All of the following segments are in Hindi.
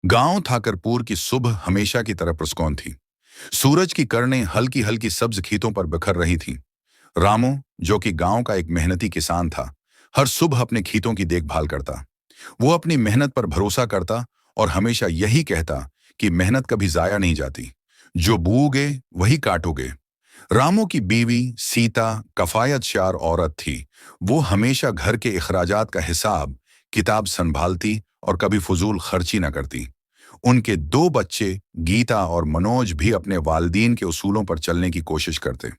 गांव ठाकरपुर की सुबह हमेशा की तरह पुरस्कौन थी। सूरज की किरणें हल्की हल्की सब्ज खेतों पर बिखर रही थीं। रामू, जो कि गांव का एक मेहनती किसान था, हर सुबह अपने खेतों की देखभाल करता। वो अपनी मेहनत पर भरोसा करता और हमेशा यही कहता कि मेहनत कभी जाया नहीं जाती। जो बोओगे वही काटोगे। रामू की बीवी सीता कफायतशार औरत थी। वो हमेशा घर के अखराजात का हिसाब किताब संभालती और कभी फजूल खर्ची न करती। उनके दो बच्चे गीता और मनोज भी अपने वालिदीन के उसूलों पर चलने की कोशिश करते।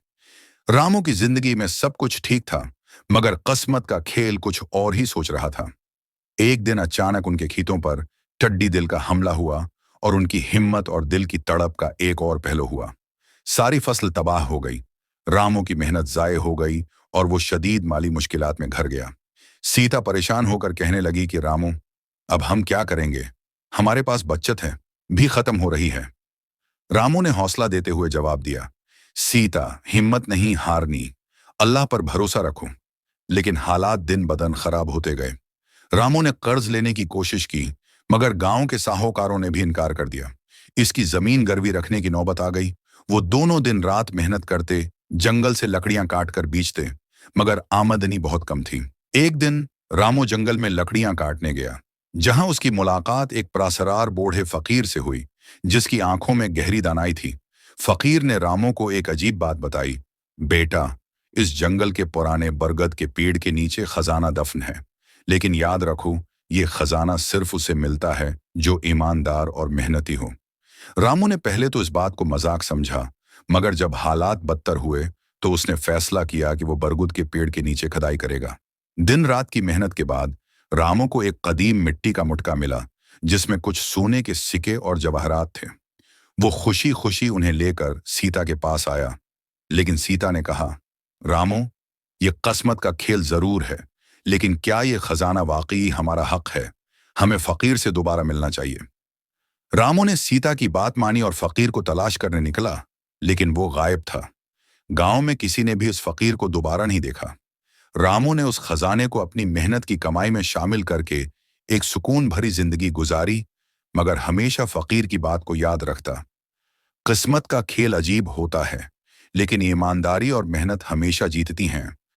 रामू की जिंदगी में सब कुछ ठीक था, मगर किस्मत का खेल कुछ और ही सोच रहा था। एक दिन अचानक उनके खेतों पर टड्डी दिल का हमला हुआ और उनकी हिम्मत और दिल की तड़प का एक और पहलू हुआ। सारी फसल तबाह हो गई। रामू की मेहनत जाये हो गई और वो शदीद माली मुश्किलात में घिर गया। सीता परेशान होकर कहने लगी कि रामू, अब हम क्या करेंगे? हमारे पास बचत है भी खत्म हो रही है। रामू ने हौसला देते हुए जवाब दिया, सीता, हिम्मत नहीं हारनी, अल्लाह पर भरोसा रखो। लेकिन हालात दिन बदन खराब होते गए। रामू ने कर्ज लेने की कोशिश की, मगर गांव के साहूकारों ने भी इनकार कर दिया। इसकी जमीन गिरवी रखने की नौबत आ गई। वो दोनों दिन रात मेहनत करते, जंगल से लकड़ियां काटकर बेचते, मगर आमदनी बहुत कम थी। एक दिन रामू जंगल में लकड़ियां काटने गया, जहां उसकी मुलाकात एक प्रासरार बूढ़े फकीर से हुई, जिसकी आंखों में गहरी दानाई थी। फकीर ने रामू को एक अजीब बात बताई, बेटा, इस जंगल के पुराने बरगद के पेड़ के नीचे खजाना दफन है, लेकिन याद रखो, ये खजाना सिर्फ उसे मिलता है जो ईमानदार और मेहनती हो। रामू ने पहले तो इस बात को मजाक समझा, मगर जब हालात बदतर हुए तो उसने फैसला किया कि वो बरगद के पेड़ के नीचे खुदाई करेगा। दिन रात की मेहनत के बाद रामू को एक कदीम मिट्टी का मुटका मिला, जिसमें कुछ सोने के सिक्के और जवाहरात थे। वो खुशी खुशी उन्हें लेकर सीता के पास आया, लेकिन सीता ने कहा, रामू, ये किस्मत का खेल जरूर है, लेकिन क्या ये खजाना वाकई हमारा हक है? हमें फकीर से दोबारा मिलना चाहिए। रामू ने सीता की बात मानी और फकीर को तलाश करने निकला, लेकिन वो गायब था। गांव में किसी ने भी उस फकीर को दोबारा नहीं देखा। रामू ने उस खजाने को अपनी मेहनत की कमाई में शामिल करके एक सुकून भरी जिंदगी गुजारी, मगर हमेशा फकीर की बात को याद रखता। किस्मत का खेल अजीब होता है, लेकिन ईमानदारी और मेहनत हमेशा जीतती हैं।